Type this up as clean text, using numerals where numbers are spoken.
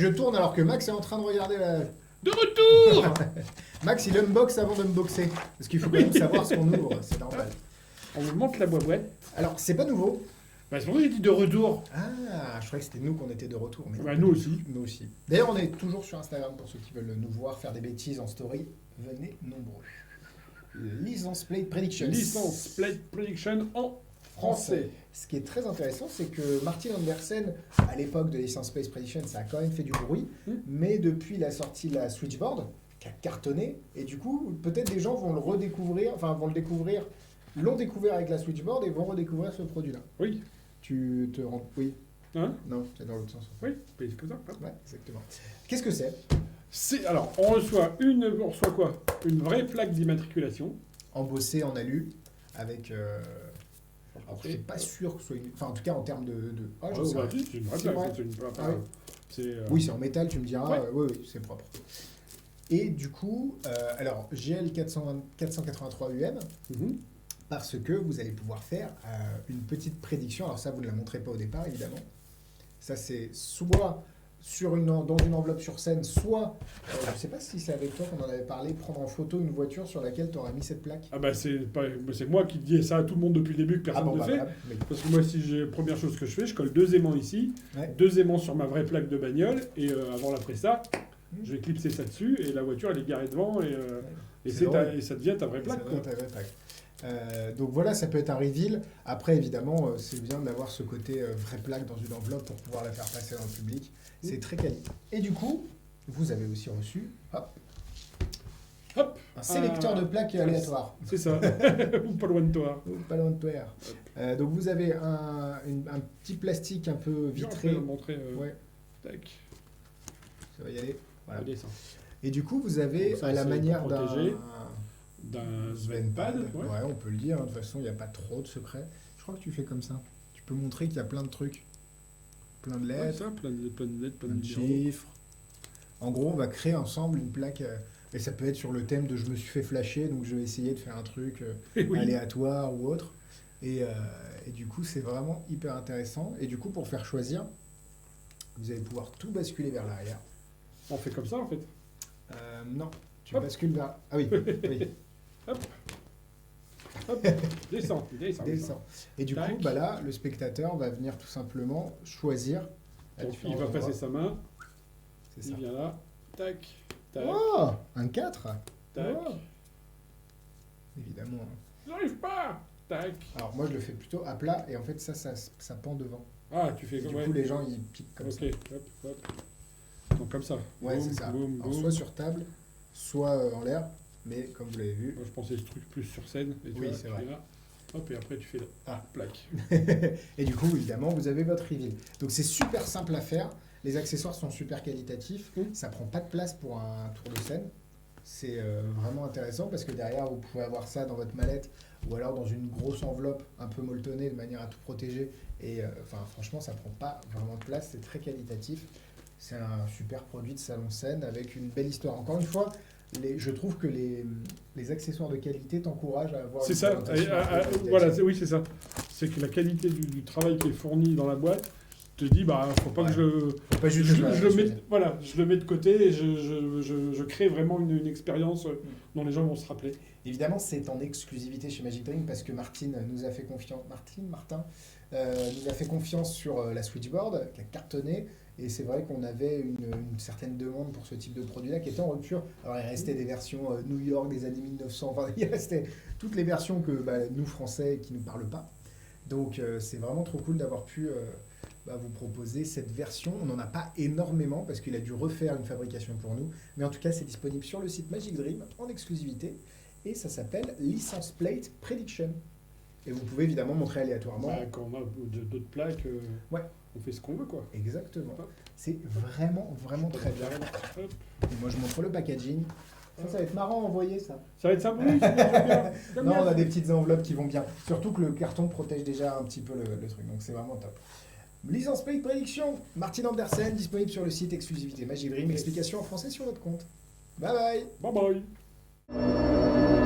je tourne alors que Max est en train de regarder la... De retour. Max, il unbox avant d'unboxer. Parce qu'il faut quand même savoir ce qu'on ouvre, c'est normal. On vous montre la boîte. Alors, c'est pas nouveau. Bah, c'est pour ça que j'ai dit de retour. Ah, je croyais que c'était nous qu'on était de retour. Mais Bah, nous aussi. Nous aussi. D'ailleurs, on est toujours sur Instagram pour ceux qui veulent nous voir faire des bêtises en story. Venez nombreux. Licence Plate Prediction. Licence Plate Prediction en français. Ce qui est très intéressant, c'est que Martin Andersen, à l'époque de Licence Plate Prediction, ça a quand même fait du bruit. Mais depuis la sortie de la Switchboard, qui a cartonné, et du coup, peut-être des gens vont le redécouvrir, enfin, vont le découvrir, l'ont découvert avec la Switchboard et vont redécouvrir ce produit-là. Oui. Tu te rends... Oui. Hein? Non, c'est dans l'autre sens. Oui, c'est comme ça. Hein. Ouais, exactement. Qu'est-ce que c'est? Alors, on reçoit quoi? Une vraie plaque d'immatriculation. Embossé en alu, avec... Alors, je suis pas sûr que ce soit une... Enfin, en tout cas, en termes de... Ah, je sais pas. C'est une vraie C'est plaque. vrai. C'est une plaque. Ah oui. C'est, Oui, c'est en métal, tu me diras. Ouais. Oui, oui, c'est propre. Et du coup, alors, GL 483 UM, parce que vous allez pouvoir faire une petite prédiction. Alors ça, vous ne la montrez pas au départ, évidemment. Ça, c'est soit dans une enveloppe sur scène, soit, je ne sais pas si c'est avec toi qu'on en avait parlé, prendre en photo une voiture sur laquelle tu auras mis cette plaque. Ah bah c'est moi qui dis ça à tout le monde depuis le début que personne ne fait. Voilà. Oui. Parce que moi, première chose que je fais, je colle 2 aimants ici, Ouais. 2 aimants sur ma vraie plaque de bagnole, et avant la presta, je vais clipser ça dessus, et la voiture, elle est garée devant, et ça devient ta vraie plaque. Ça devient ta vraie plaque. Donc voilà, ça peut être un reveal. Après, évidemment, c'est bien d'avoir ce côté vraie plaque dans une enveloppe pour pouvoir la faire passer dans le public. C'est très quali. Et du coup, vous avez aussi reçu Hop, un sélecteur de plaques aléatoires. c'est ça, ou pas loin de toi. Pas loin de toi. Donc vous avez un petit plastique un peu vitré. Je vais montrer. Ouais, Tac, ça va y aller. Voilà. regardez ça. Et du du coup, vous avez Donc ça, à la c'est manière protégé. d'un D'un Svenpad. Ouais, on peut le dire. De toute façon, il n'y a pas trop de secrets. Je crois que tu fais comme ça. Tu peux montrer qu'il y a plein de trucs. Plein de Ouais, lettres, ça, plein de lettres, plein plein de de numéros. chiffres. En gros, on va créer ensemble une plaque. Et ça peut être sur le thème de je me suis fait flasher, donc je vais essayer de faire un truc Oui. aléatoire ou autre. Et du coup, c'est vraiment hyper intéressant. Et du coup, pour faire choisir, vous allez pouvoir tout basculer vers l'arrière. On fait comme ça en fait. Non, tu Hop. bascules vers... Ah oui, oui. Hop, descends. Descend. Et du Tac. coup, bah là, le spectateur va venir tout simplement choisir. à Donc, différents il va endroits. passer sa main, C'est il ça. vient là, tac, tac, Oh, un 4. tac. Oh. Évidemment. J'arrive pas. Tac. Alors moi, je le fais plutôt à plat et en fait, ça pend devant. Ah, tu fais Et du ouais. coup, les gens, ils piquent comme ça. Ok, hop. Donc comme ça. Ouais, Boum, c'est ça. boum, Alors, boum. soit sur table, soit en l'air. Mais comme vous l'avez vu. Moi, je pensais ce truc plus sur scène. Et tu Oui, vois, c'est tu vrai. fais là. Hop, et après tu fais la plaque. Et du coup, évidemment, vous avez votre reveal. Donc c'est super simple à faire. Les accessoires sont super qualitatifs. Ça prend pas de place pour un tour de scène. C'est vraiment intéressant parce que derrière, vous pouvez avoir ça dans votre mallette ou alors dans une grosse enveloppe un peu molletonnée de manière à tout protéger. Et franchement, ça prend pas vraiment de place. C'est très qualitatif. C'est un super produit de salon scène avec une belle histoire. Encore une fois, je trouve que les accessoires de qualité t'encouragent à avoir C'est une ça. présentation un peu qualitative. Voilà, oui, c'est ça. C'est que la qualité du travail qui est fourni dans la boîte te dit, bah, faut pas que Faut pas juste je le mets de côté et je crée vraiment une expérience dont les gens vont se rappeler. Évidemment, c'est en exclusivité chez Magic Drink parce que Martin nous a fait confiance. Martin nous a fait confiance sur la Switchboard qui a cartonné. Et c'est vrai qu'on avait une certaine demande pour ce type de produit-là qui était en rupture. Alors, il restait des versions New York des années 1900. Enfin, il restait toutes les versions que nous, Français, qui ne nous parlent pas. Donc, c'est vraiment trop cool d'avoir pu vous proposer cette version. On n'en a pas énormément parce qu'il a dû refaire une fabrication pour nous. Mais en tout cas, c'est disponible sur le site Magic Dream en exclusivité. Et ça s'appelle License Plate Prediction. Et vous pouvez évidemment montrer aléatoirement. Bah, quand on a d'autres plaques, Ouais. on fait ce qu'on veut, quoi. Exactement. Hop. C'est vraiment, vraiment très bien. Hop. Et moi, je montre le packaging. Ça va être marrant à envoyer, ça. Ça va être sympa, oui, c'est bien. J'aime Non, bien. on a des petites enveloppes qui vont bien. Surtout que le carton protège déjà un petit peu le truc. Donc, c'est vraiment top. Licence Plate Prédiction. Martin Andersen, disponible sur le site exclusivité Magic Dream. Explication en français sur votre compte. Bye bye. Bye bye.